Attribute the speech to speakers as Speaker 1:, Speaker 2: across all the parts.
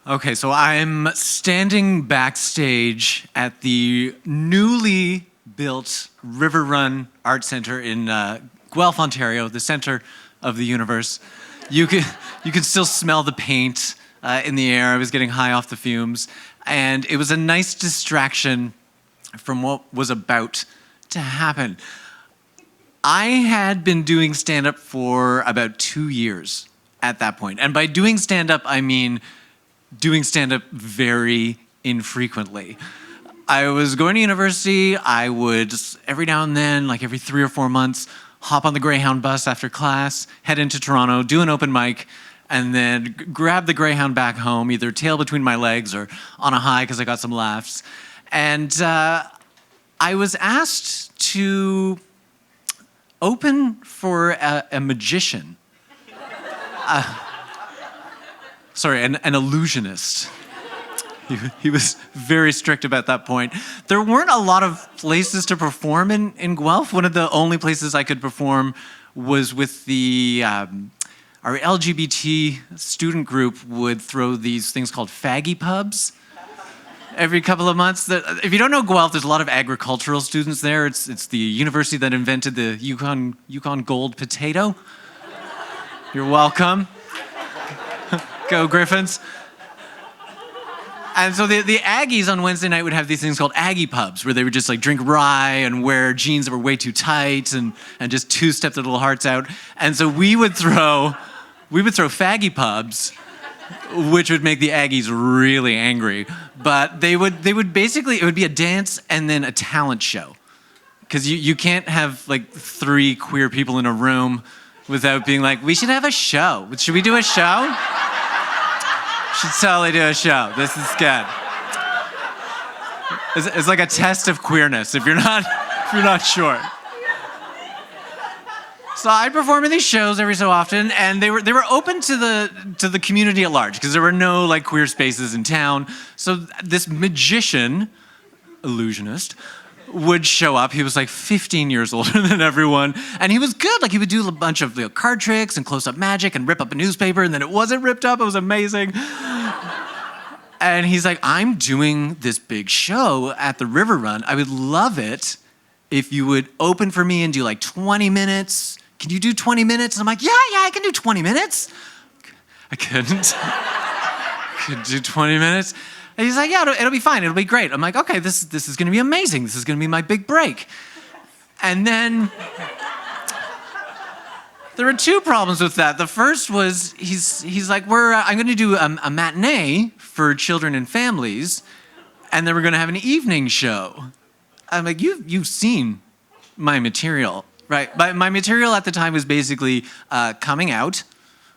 Speaker 1: Okay, so I'm standing backstage at the newly built River Run Art Center in Guelph, Ontario, the center of the universe. You can still smell the paint in the air. I was getting high off the fumes, and it was a nice distraction from what was about to happen. I had been doing stand-up for about 2 years at that point, and by doing stand-up, I mean doing stand-up very infrequently. I was going to university. I would just every now and then, like every 3 or 4 months, hop on the Greyhound bus after class, head into Toronto, do an open mic, and then grab the Greyhound back home, either tail between my legs or on a high because I got some laughs. And I was asked to open for a magician. An illusionist. He was very strict about that point. There weren't a lot of places to perform in Guelph. One of the only places I could perform was with our LGBT student group would throw these things called faggy pubs every couple of months. If you don't know Guelph, there's a lot of agricultural students there. It's the university that invented the Yukon Gold potato. You're welcome. Go Griffins. And so the Aggies on Wednesday night would have these things called Aggie pubs, where they would just like drink rye and wear jeans that were way too tight and just two-step their little hearts out. And so we would throw faggy pubs, which would make the Aggies really angry. But they would basically, it would be a dance and then a talent show. Because you can't have like 3 queer people in a room without being like, we should have a show. Should we do a show? Should totally do a show. This is good. It's like a test of queerness if you're not sure. So I perform in these shows every so often, and they were open to the community at large because there were no like queer spaces in town. So this magician, illusionist, would show up. He was like 15 years older than everyone, and he was good. Like he would do a bunch of card tricks and close-up magic and rip up a newspaper, and then it wasn't ripped up. It was amazing. And he's like, I'm doing this big show at the River Run. I would love it if you would open for me and do like 20 minutes. Can you do 20 minutes? And I'm like, yeah, I can do 20 minutes. I couldn't. Could do 20 minutes. And he's like, yeah, it'll be fine. It'll be great. I'm like, okay, this is going to be amazing. This is going to be my big break. And then there were 2 problems with that. The first was he's like, I'm going to do a matinee for children and families, and then we're going to have an evening show. I'm like, you've seen my material, right? My material at the time was basically coming out,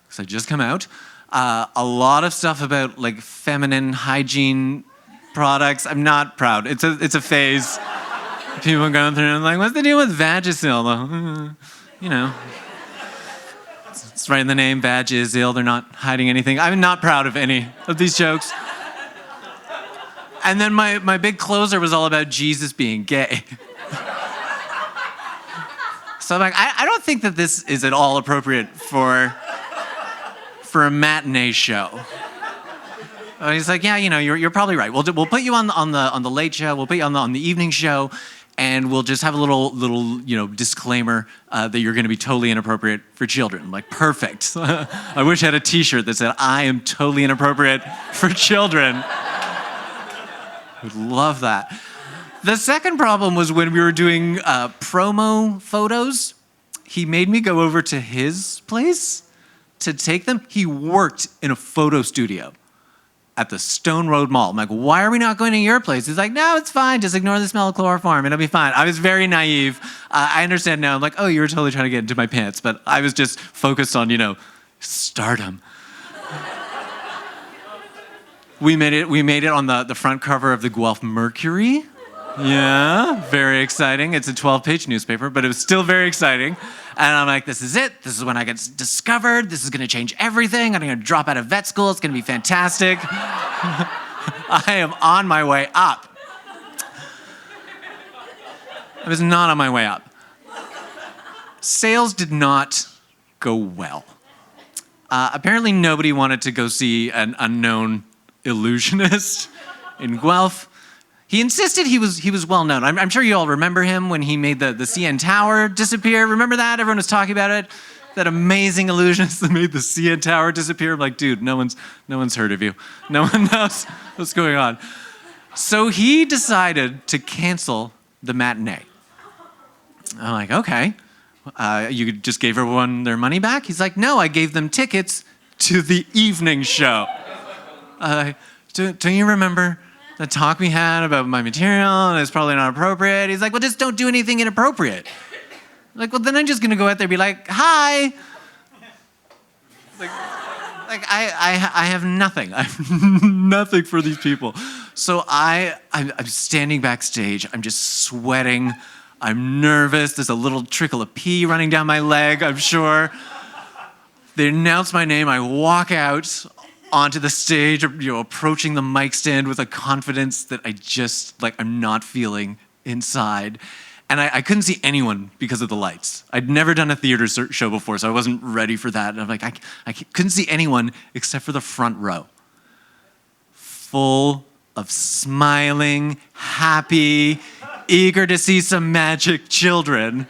Speaker 1: because I just come out. A lot of stuff about like feminine hygiene products. I'm not proud. It's a phase. People going through and I'm like, what's the deal with Vagisil? It's right in the name, Vagisil. They're not hiding anything. I'm not proud of any of these jokes. And then my big closer was all about Jesus being gay. So I'm like, I don't think that this is at all appropriate for a matinee show. And he's like, yeah, you're probably right. We'll put you on the late show. We'll put you on the evening show, and we'll just have a little disclaimer that you're going to be totally inappropriate for children. I'm like, perfect. I wish I had a T-shirt that said I am totally inappropriate for children. I would love that. The second problem was when we were doing promo photos. He made me go over to his place to take them. He worked in a photo studio at the Stone Road Mall. I'm like, why are we not going to your place? He's like, no, it's fine. Just ignore the smell of chloroform. It'll be fine. I was very naive. I understand now. I'm like, oh, you were totally trying to get into my pants. But I was just focused on, stardom. We made it on the front cover of the Guelph Mercury. Yeah, very exciting. It's a 12-page newspaper, but it was still very exciting. And I'm like, this is it. This is when I get discovered. This is going to change everything. I'm going to drop out of vet school. It's going to be fantastic. I am on my way up. I was not on my way up. Sales did not go well. Apparently nobody wanted to go see an unknown illusionist in Guelph. He insisted he was well known. I'm sure you all remember him when he made the CN Tower disappear. Remember that? Everyone was talking about it. That amazing illusionist that made the CN Tower disappear. I'm like, dude, no one's heard of you. No one knows what's going on. So he decided to cancel the matinee. I'm like, okay. You just gave everyone their money back? He's like, no, I gave them tickets to the evening show. Don't you remember the talk we had about my material and it's probably not appropriate? He's like, well, just don't do anything inappropriate. I'm like, well, then I'm just going to go out there and be like, hi. Like I have nothing. I have nothing for these people. So I'm standing backstage. I'm just sweating. I'm nervous. There's a little trickle of pee running down my leg, I'm sure. They announce my name. I walk out onto the stage, approaching the mic stand with a confidence that I'm not feeling inside. And I couldn't see anyone because of the lights. I'd never done a theater show before, so I wasn't ready for that. And I'm like, I couldn't see anyone except for the front row. Full of smiling, happy, eager to see some magic children.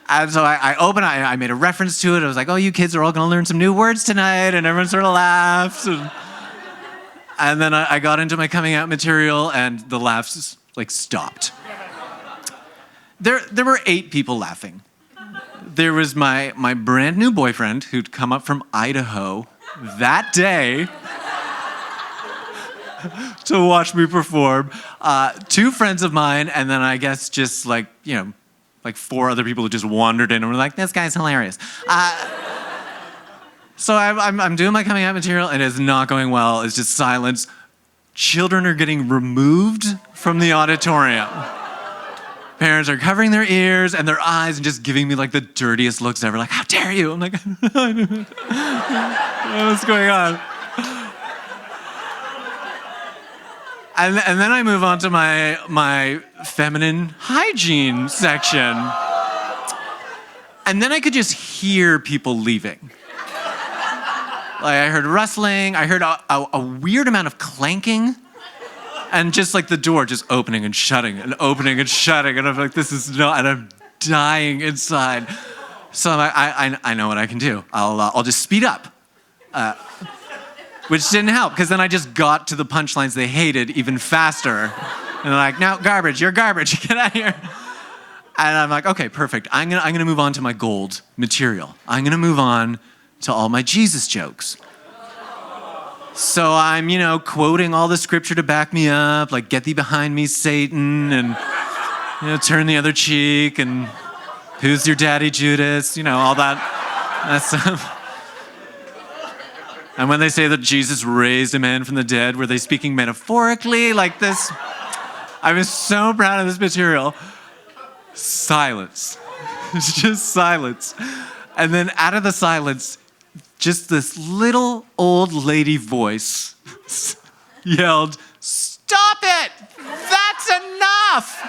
Speaker 1: And so I made a reference to it. I was like, oh, you kids are all going to learn some new words tonight. And everyone sort of laughed. And then I got into my coming out material, and the laughs stopped. There were 8 people laughing. There was my brand new boyfriend who'd come up from Idaho that day to watch me perform. 2 friends of mine, and then I guess just 4 other people who just wandered in and were like, this guy's hilarious. So I'm doing my coming out material, and it's not going well. It's just silence. Children are getting removed from the auditorium. Parents are covering their ears and their eyes and just giving me the dirtiest looks ever. Like, how dare you? I'm like, what's going on? And then I move on to my feminine hygiene section. And then I could just hear people leaving. I heard rustling. I heard a weird amount of clanking. And just the door just opening and shutting and opening and shutting. And I'm like, this is not, and I'm dying inside. So I know what I can do. I'll just speed up. Which didn't help, because then I just got to the punchlines they hated even faster. And they're like, no, garbage, you're garbage, get out of here. And I'm like, okay, perfect. I'm gonna move on to my gold material. I'm gonna move on to all my Jesus jokes. So I'm, quoting all the scripture to back me up, like, get thee behind me, Satan, and, turn the other cheek, and who's your daddy, Judas, all that stuff. And when they say that Jesus raised a man from the dead, were they speaking metaphorically like this? I was so proud of this material. Silence. It's just silence. And then out of the silence, just this little old lady voice yelled, "Stop it! That's enough!"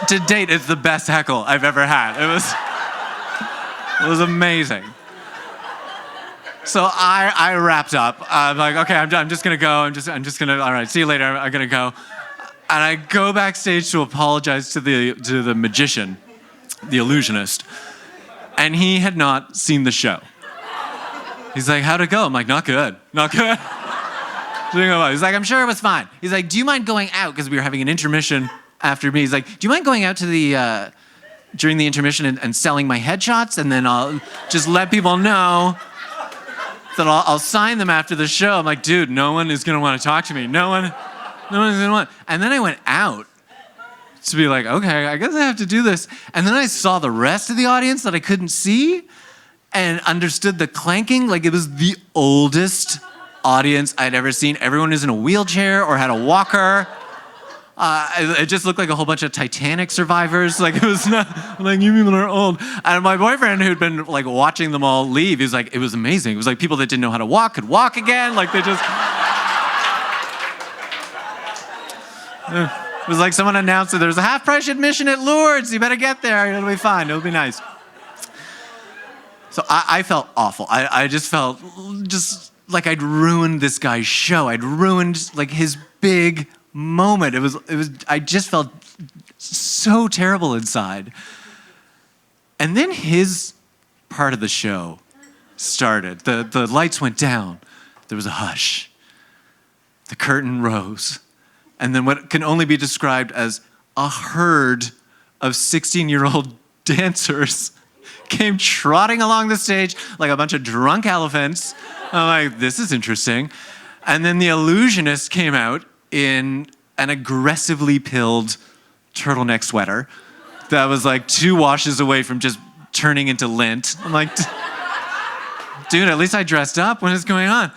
Speaker 1: To date, it's the best heckle I've ever had. It was amazing. So I wrapped up. I'm like, okay, I'm just gonna go. I'm just gonna. All right, see you later. I'm gonna go. And I go backstage to apologize to the magician, the illusionist, and he had not seen the show. He's like, how'd it go? I'm like, not good. He's like, I'm sure it was fine. He's like, do you mind going out? Because we were having an intermission after me. He's like, do you mind going out to the during the intermission and selling my headshots, and then I'll just let people know that I'll sign them after the show. I'm like, dude, no one is gonna want to talk to me. No one's gonna want. And then I went out to be like, okay, I guess I have to do this. And then I saw the rest of the audience that I couldn't see and understood the clanking. Like, it was the oldest audience I'd ever seen. Everyone was in a wheelchair or had a walker. It just looked like a whole bunch of Titanic survivors. Like, it was not, like, you people are old. And my boyfriend, who'd been watching them all leave, he was like, it was amazing. It was like people that didn't know how to walk could walk again. Like, they just, it was like someone announced that there's a half-price admission at Lourdes. You better get there. It'll be fine. It'll be nice. So I felt awful. I just felt just like I'd ruined this guy's show. I'd ruined like his big moment. It was. I just felt so terrible inside. And then his part of the show started. The lights went down. There was a hush. The curtain rose. And then what can only be described as a herd of 16-year-old dancers came trotting along the stage like a bunch of drunk elephants. I'm like, this is interesting. And then the illusionist came out in an aggressively pilled turtleneck sweater that was like 2 washes away from just turning into lint. I'm like, dude, at least I dressed up. What is going on?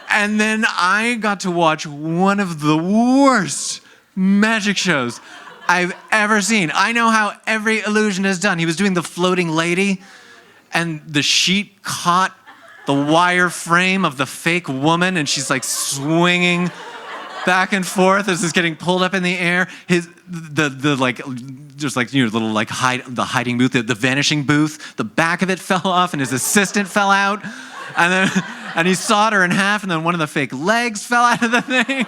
Speaker 1: And then I got to watch one of the worst magic shows I've ever seen. I know how every illusion is done. He was doing the floating lady, and the sheet caught the wire frame of the fake woman, and she's like swinging back and forth as it's getting pulled up in the air. The like, just like, you know, little like the hiding booth, the vanishing booth, the back of it fell off, and his assistant fell out, and he sawed her in half, and then one of the fake legs fell out of the thing.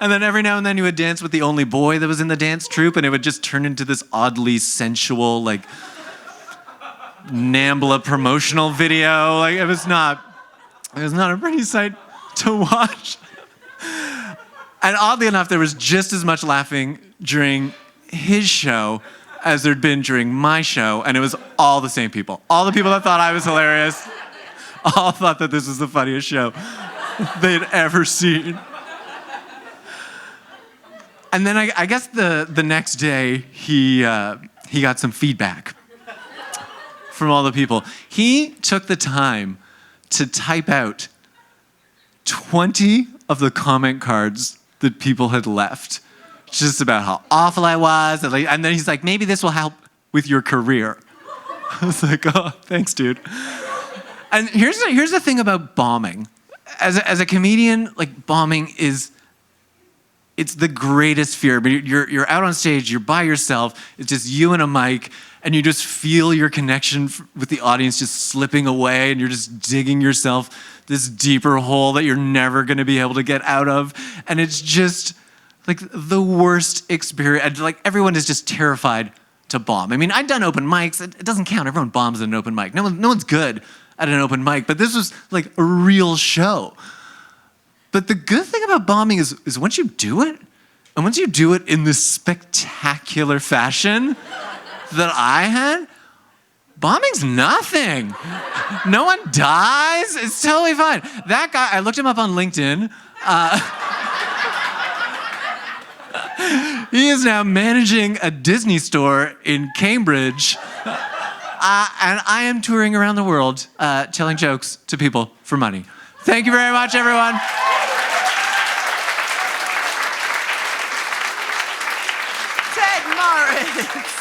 Speaker 1: And then every now and then he would dance with the only boy that was in the dance troupe, and it would just turn into this oddly sensual, like, NAMBLA promotional video. Like, it was not a pretty sight to watch. And oddly enough, there was just as much laughing during his show as there'd been during my show, and it was all the same people. All the people that thought I was hilarious all thought that this was the funniest show they'd ever seen. And then I guess the next day, he got some feedback from all the people. He took the time to type out 20 of the comment cards that people had left, just about how awful I was. And then he's like, maybe this will help with your career. I was like, oh, thanks, dude. And here's the thing about bombing. As a comedian, like, bombing it's the greatest fear. But you're out on stage, you're by yourself, it's just you and a mic, and you just feel your connection with the audience just slipping away, and you're just digging yourself this deeper hole that you're never gonna be able to get out of. And it's just like the worst experience. And like, everyone is just terrified to bomb. I mean, I've done open mics. It doesn't count. Everyone bombs at an open mic. No one's good at an open mic, but this was like a real show. But the good thing about bombing is once you do it, and once you do it in this spectacular fashion that I had, bombing's nothing. No one dies. It's totally fine. That guy, I looked him up on LinkedIn. He is now managing a Disney store in Cambridge. And I am touring around the world telling jokes to people for money. Thank you very much, everyone.
Speaker 2: Ted Morris.